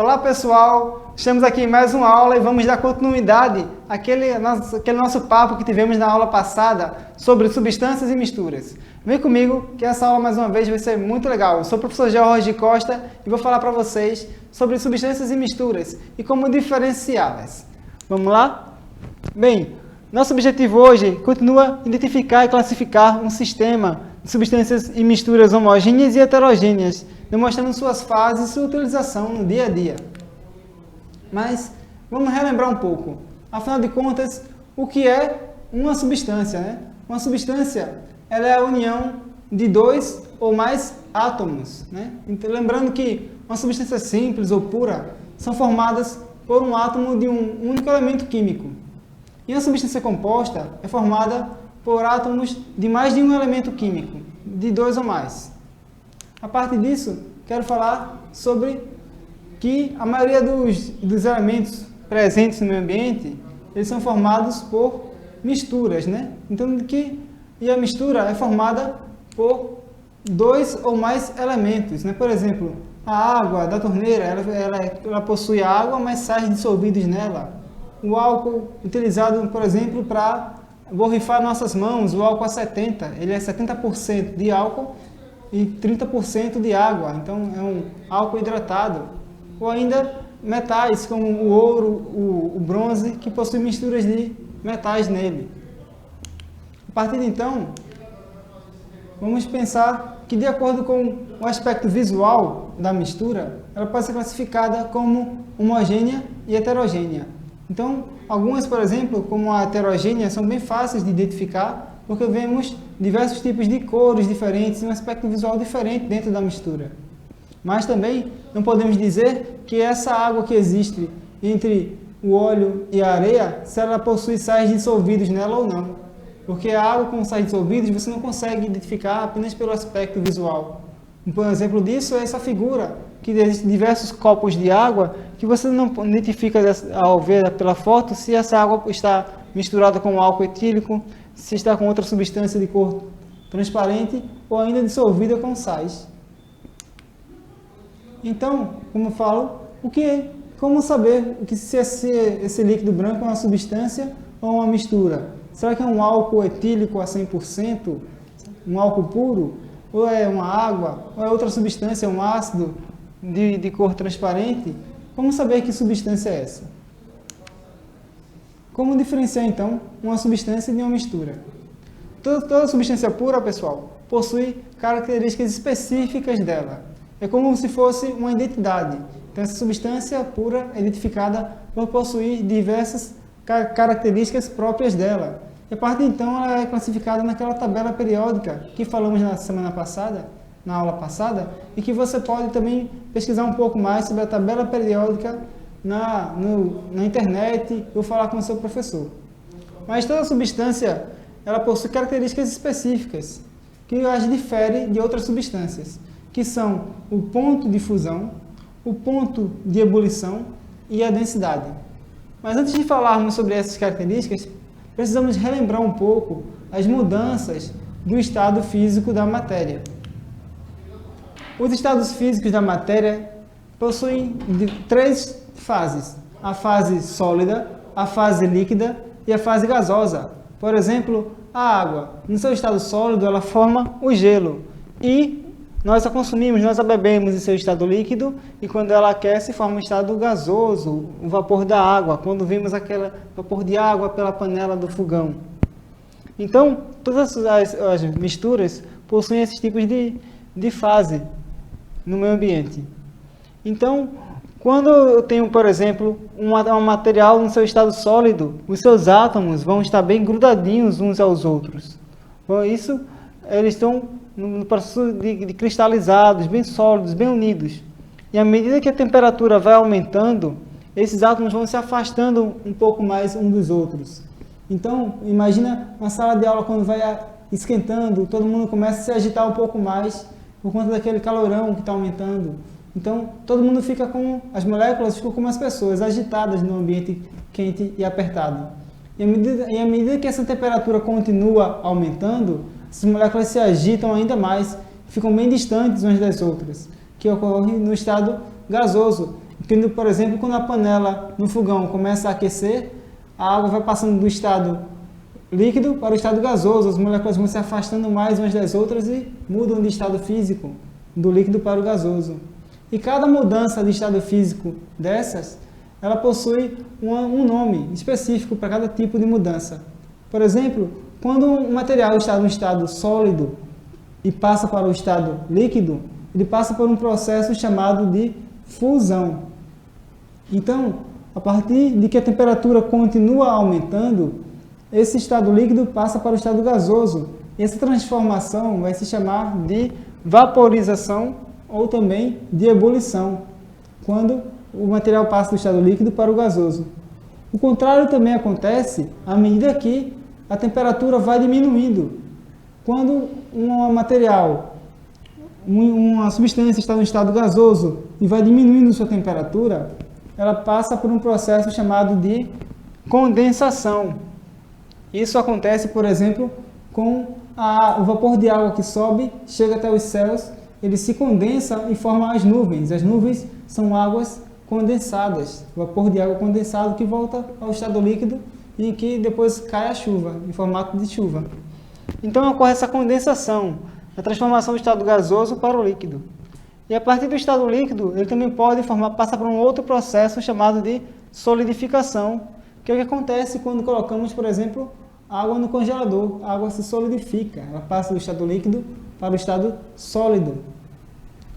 Olá pessoal, estamos aqui em mais uma aula e vamos dar continuidade àquele nosso papo que tivemos na aula passada sobre substâncias e misturas. Vem comigo que essa aula mais uma vez vai ser muito legal. Eu sou o professor Jorge Costa e vou falar para vocês sobre substâncias e misturas e como diferenciá-las. Vamos lá? Bem, nosso objetivo hoje continua identificar e classificar um sistema de substâncias e misturas homogêneas e heterogêneas, demonstrando suas fases e sua utilização no dia a dia. Mas vamos relembrar um pouco. Afinal de contas, o que é uma substância, né? Uma substância, ela é a união de dois ou mais átomos, né? Então, lembrando que uma substância simples ou pura são formadas por um átomo de um único elemento químico. E a substância composta é formada por átomos de mais de um elemento químico, de dois ou mais. A partir disso, quero falar sobre que a maioria dos elementos presentes no meio ambiente, eles são formados por misturas, né? Então, a mistura é formada por dois ou mais elementos, né? Por exemplo, a água da torneira, ela possui água, mas sais dissolvidos nela. O álcool utilizado, por exemplo, para borrifar nossas mãos, o álcool A70, ele é 70% de álcool e 30% de água, então é um álcool hidratado. Ou ainda metais como o ouro, o bronze, que possuem misturas de metais nele. A partir de então, vamos pensar que de acordo com o aspecto visual da mistura, ela pode ser classificada como homogênea e heterogênea. Então, algumas, por exemplo, como a heterogênea, são bem fáceis de identificar, porque vemos diversos tipos de cores diferentes e um aspecto visual diferente dentro da mistura. Mas também não podemos dizer que essa água que existe entre o óleo e a areia, se ela possui sais dissolvidos nela ou não. Porque a água com sais dissolvidos você não consegue identificar apenas pelo aspecto visual. Um exemplo disso é essa figura, que existem diversos copos de água que você não identifica ao ver pela foto se essa água está misturada com álcool etílico, se está com outra substância de cor transparente ou ainda dissolvida com sais. Então, como eu falo, como saber se esse líquido branco é uma substância ou uma mistura? Será que é um álcool etílico a 100%, um álcool puro? Ou é uma água? Ou é outra substância, um ácido de cor transparente? Como saber que substância é essa? Como diferenciar, então, uma substância de uma mistura? Toda substância pura, pessoal, possui características específicas dela. É como se fosse uma identidade. Então, essa substância pura é identificada por possuir diversas características próprias dela. E a partir de então, ela é classificada naquela tabela periódica que falamos na semana passada, na aula passada, e que você pode também pesquisar um pouco mais sobre a tabela periódica na internet ou falar com o seu professor. Mas toda substância, ela possui características específicas que as difere de outras substâncias, que são o ponto de fusão, o ponto de ebulição e a densidade. Mas antes de falarmos sobre essas características, precisamos relembrar um pouco as mudanças do estado físico da matéria. Os estados físicos da matéria possuem três fases: a fase sólida, a fase líquida e a fase gasosa. Por exemplo, a água, no seu estado sólido, ela forma o gelo e nós a consumimos, nós a bebemos em seu estado líquido e quando ela aquece forma um estado gasoso, o vapor da água, quando vimos aquele vapor de água pela panela do fogão. Então, todas as misturas possuem esses tipos de fase no meio ambiente. Então, quando eu tenho, por exemplo, um material no seu estado sólido, os seus átomos vão estar bem grudadinhos uns aos outros. Com isso, eles estão no processo de cristalizados, bem sólidos, bem unidos. E à medida que a temperatura vai aumentando, esses átomos vão se afastando um pouco mais uns dos outros. Então, imagina uma sala de aula quando vai esquentando, todo mundo começa a se agitar um pouco mais por conta daquele calorão que está aumentando. Então, todo mundo fica as moléculas ficam como as pessoas, agitadas no ambiente quente e apertado. E à medida que essa temperatura continua aumentando, essas moléculas se agitam ainda mais, ficam bem distantes umas das outras, que ocorre no estado gasoso. Porque, por exemplo, quando a panela no fogão começa a aquecer, a água vai passando do estado líquido para o estado gasoso, as moléculas vão se afastando mais umas das outras e mudam de estado físico, do líquido para o gasoso. E cada mudança de estado físico dessas, ela possui um nome específico para cada tipo de mudança. Por exemplo, quando um material está no estado sólido e passa para o estado líquido, ele passa por um processo chamado de fusão. Então, a partir de que a temperatura continua aumentando, esse estado líquido passa para o estado gasoso. E essa transformação vai se chamar de vaporização ou também de ebulição, quando o material passa do estado líquido para o gasoso. O contrário também acontece à medida que a temperatura vai diminuindo. Quando um material, uma substância está no estado gasoso e vai diminuindo sua temperatura, ela passa por um processo chamado de condensação. Isso acontece, por exemplo, com o vapor de água que sobe, chega até os céus, ele se condensa e forma as nuvens. As nuvens são águas condensadas, vapor de água condensado que volta ao estado líquido e que depois cai a chuva, em formato de chuva. Então ocorre essa condensação, a transformação do estado gasoso para o líquido. E a partir do estado líquido, ele também pode passar por um outro processo chamado de solidificação, que é o que acontece quando colocamos, por exemplo, água no congelador. A água se solidifica, ela passa do estado líquido para o estado sólido.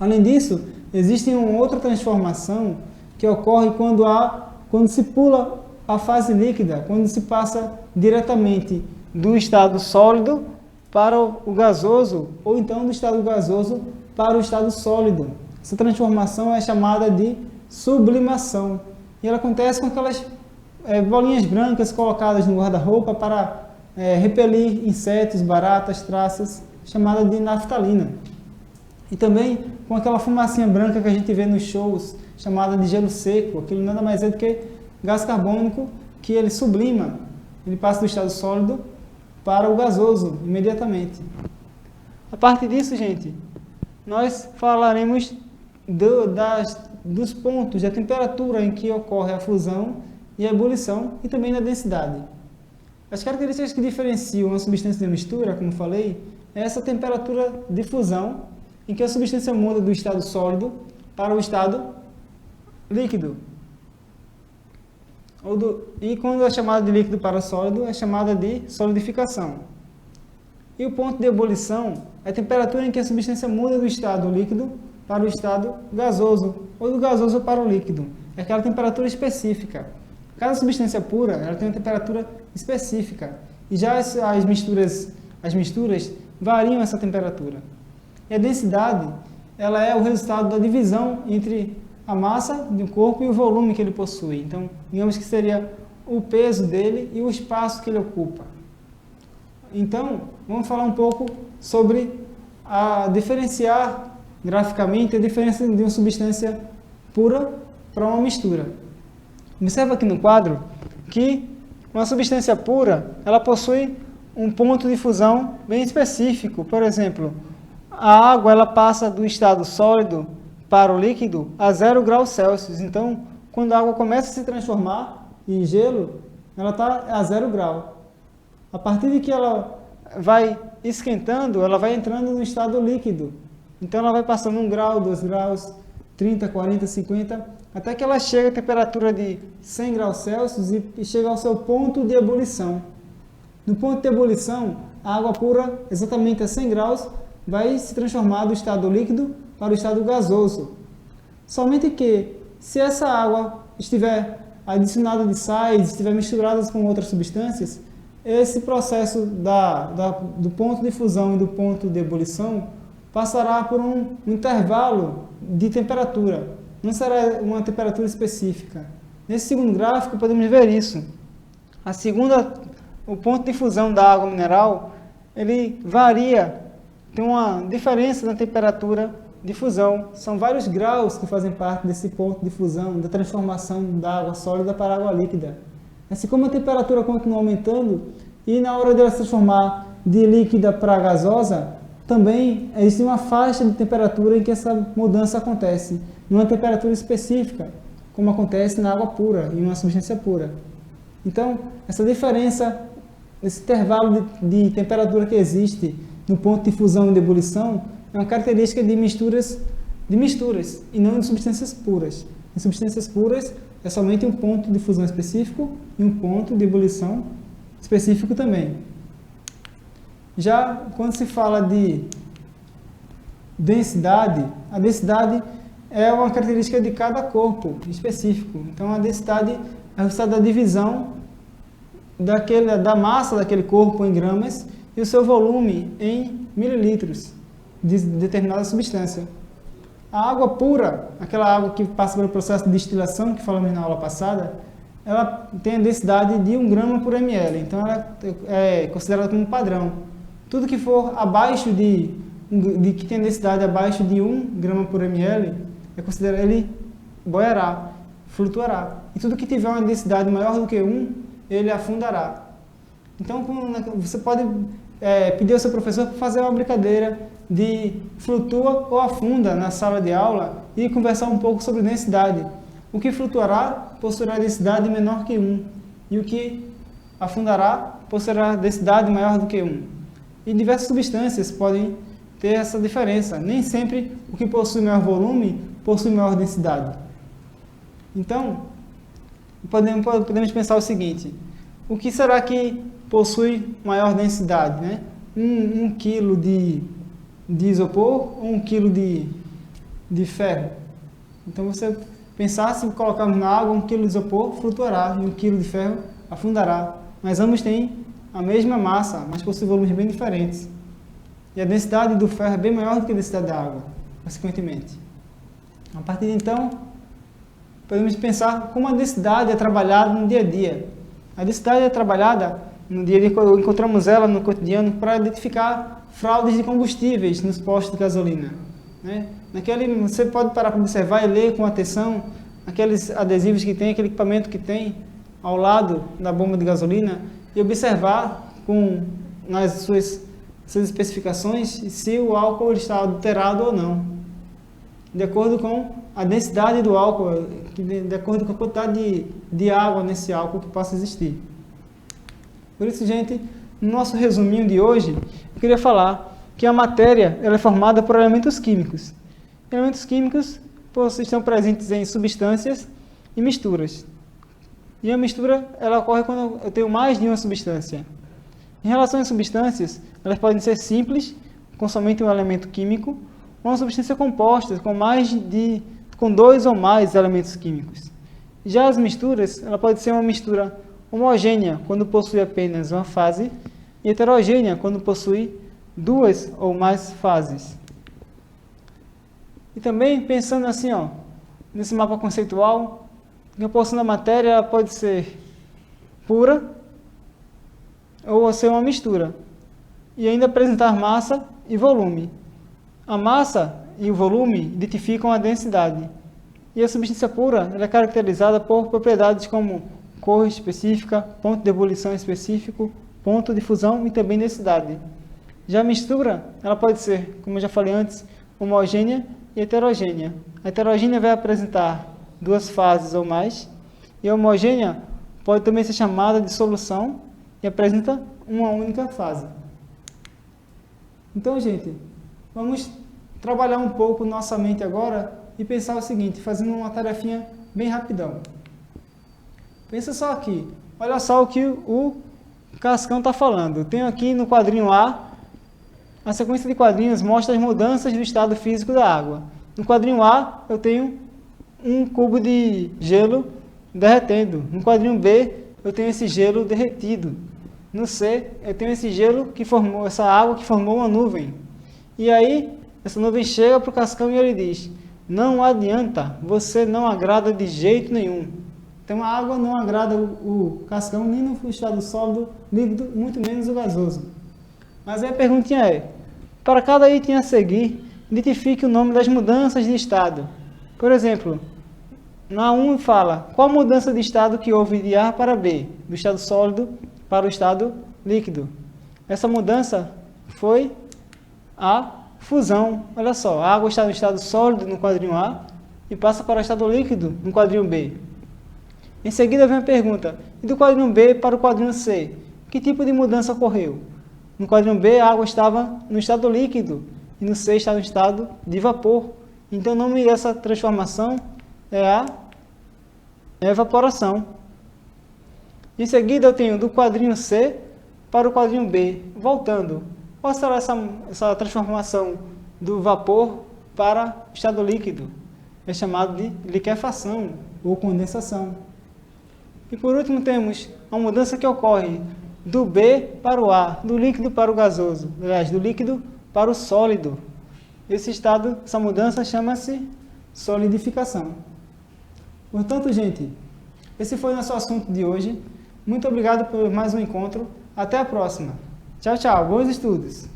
Além disso, existe uma outra transformação que ocorre quando se pula a fase líquida, quando se passa diretamente do estado sólido para o gasoso, ou então do estado gasoso para o estado sólido. Essa transformação é chamada de sublimação. E ela acontece com aquelas bolinhas brancas colocadas no guarda-roupa para repelir insetos, baratas, traças, chamada de naftalina. E também com aquela fumacinha branca que a gente vê nos shows, chamada de gelo seco. Aquilo nada mais é do que gás carbônico que ele sublima. Ele passa do estado sólido para o gasoso imediatamente. A partir disso, gente, nós falaremos dos pontos da temperatura em que ocorre a fusão e a ebulição e também da densidade. As características que diferenciam uma substância de mistura, como falei, é essa temperatura de fusão, em que a substância muda do estado sólido para o estado líquido. E quando é chamada de líquido para sólido, é chamada de solidificação. E o ponto de ebulição é a temperatura em que a substância muda do estado líquido para o estado gasoso, ou do gasoso para o líquido. É aquela temperatura específica. Cada substância pura ela tem uma temperatura específica. E já as misturas variam essa temperatura. E a densidade ela é o resultado da divisão entre a massa do corpo e o volume que ele possui. Então, digamos que seria o peso dele e o espaço que ele ocupa. Então, vamos falar um pouco sobre diferenciar graficamente a diferença de uma substância pura para uma mistura. Observa aqui no quadro que uma substância pura, ela possui um ponto de fusão bem específico. Por exemplo, a água ela passa do estado sólido para o líquido a 0 graus Celsius. Então, quando a água começa a se transformar em gelo, ela está a 0 grau. A partir de que ela vai esquentando, ela vai entrando no estado líquido. Então, ela vai passando 1 grau, 2 graus, 30, 40, 50, até que ela chega a temperatura de 100 graus Celsius e chega ao seu ponto de ebulição. No ponto de ebulição, a água pura, exatamente a 100 graus, vai se transformar do estado líquido para o estado gasoso. Somente que, se essa água estiver adicionada de sais, estiver misturada com outras substâncias, esse processo do ponto de fusão e do ponto de ebulição passará por um intervalo de temperatura. Não será uma temperatura específica. Nesse segundo gráfico podemos ver isso. O ponto de fusão da água mineral, ele varia, tem uma diferença na temperatura de fusão. São vários graus que fazem parte desse ponto de fusão, da transformação da água sólida para a água líquida. Assim como a temperatura continua aumentando e na hora de ela se transformar de líquida para gasosa, também existe uma faixa de temperatura em que essa mudança acontece, numa temperatura específica. como acontece na água pura, em uma substância pura. Então, essa diferença, esse intervalo de temperatura que existe no ponto de fusão e de ebulição, é uma característica de misturas, e não de substâncias puras. Em substâncias puras, é somente um ponto de fusão específico e um ponto de ebulição específico também. Já quando se fala de densidade, a densidade é uma característica de cada corpo específico. Então, a densidade é o resultado da divisão da massa daquele corpo em gramas e o seu volume em mililitros de determinada substância. A água pura, aquela água que passa pelo processo de destilação que falamos na aula passada, ela tem a densidade de 1 grama por ml, então ela é considerada como padrão. Tudo que for abaixo que tem densidade abaixo de 1 grama por ml, é considerado, ele boiará, flutuará. E tudo que tiver uma densidade maior do que 1, ele afundará. Então, você pode pedir ao seu professor para fazer uma brincadeira de flutua ou afunda na sala de aula e conversar um pouco sobre densidade. O que flutuará possuirá densidade menor que 1, e o que afundará possuirá densidade maior do que 1. E diversas substâncias podem ter essa diferença. Nem sempre o que possui maior volume possui maior densidade. Então, podemos pensar o seguinte: o que será que possui maior densidade, né? 1 quilo de isopor ou 1 quilo de ferro? Então, você pensar, se colocarmos na água 1 quilo de isopor, flutuará, e 1 quilo de ferro afundará. Mas ambos têm a mesma massa, mas possuem volumes bem diferentes. E a densidade do ferro é bem maior do que a densidade da água, consequentemente. A partir de então, podemos pensar como a densidade é trabalhada no dia a dia. A densidade é trabalhada no dia a dia, encontramos ela no cotidiano para identificar fraudes de combustíveis nos postos de gasolina, né? Você pode parar para observar e ler com atenção aqueles adesivos que tem, aquele equipamento que tem ao lado da bomba de gasolina e observar nas suas especificações se o álcool está adulterado ou não, de acordo com a densidade do álcool, de acordo com a quantidade de água nesse álcool que possa existir. Por isso, gente, no nosso resuminho de hoje, eu queria falar que a matéria ela é formada por elementos químicos. Elementos químicos estão presentes em substâncias e misturas. E a mistura ela ocorre quando eu tenho mais de uma substância. Em relação às substâncias, elas podem ser simples, com somente um elemento químico, ou uma substância composta, com 2 ou mais elementos químicos. Já as misturas, ela pode ser uma mistura homogênea, quando possui apenas uma fase, e heterogênea, quando possui 2 ou mais fases. E também, pensando assim, nesse mapa conceitual, a composição da matéria pode ser pura ou ser uma mistura, e ainda apresentar massa e volume. A massa e o volume identificam a densidade, e a substância pura ela é caracterizada por propriedades como cor específica, ponto de ebulição específico, ponto de fusão e também densidade. Já a mistura, ela pode ser, como eu já falei antes, homogênea e heterogênea. A heterogênea vai apresentar 2 fases ou mais, e a homogênea pode também ser chamada de solução e apresenta uma única fase. Então, gente, vamos trabalhar um pouco nossa mente agora e pensar o seguinte, fazendo uma tarefinha bem rapidão. Pensa só aqui, olha só o que o Cascão está falando. Eu tenho aqui no quadrinho A sequência de quadrinhos mostra as mudanças do estado físico da água. No quadrinho A, eu tenho um cubo de gelo derretendo. No quadrinho B, eu tenho esse gelo derretido. No C, eu tenho esse gelo que formou, essa água que formou uma nuvem. E aí, essa nuvem chega para o Cascão e ele diz: não adianta, você não agrada de jeito nenhum. Então a água não agrada o Cascão nem no estado sólido, líquido, muito menos o gasoso. Mas aí a perguntinha é: para cada item a seguir, identifique o nome das mudanças de estado. Por exemplo, na 1 fala qual mudança de estado que houve de A para B, do estado sólido para o estado líquido. Essa mudança foi a fusão. Olha só, a água está no estado sólido no quadrinho A e passa para o estado líquido no quadrinho B. Em seguida vem a pergunta, e do quadrinho B para o quadrinho C, que tipo de mudança ocorreu? No quadrinho B a água estava no estado líquido e no C está no estado de vapor. Então o nome dessa transformação é a evaporação. Em seguida eu tenho do quadrinho C para o quadrinho B, voltando. Qual será essa transformação do vapor para estado líquido? É chamado de liquefação ou condensação. E por último temos a mudança que ocorre do B para o A, do líquido para o gasoso, aliás, do líquido para o sólido. Essa mudança chama-se solidificação. Portanto, gente, esse foi o nosso assunto de hoje. Muito obrigado por mais um encontro. Até a próxima. Tchau, tchau. Bons estudos.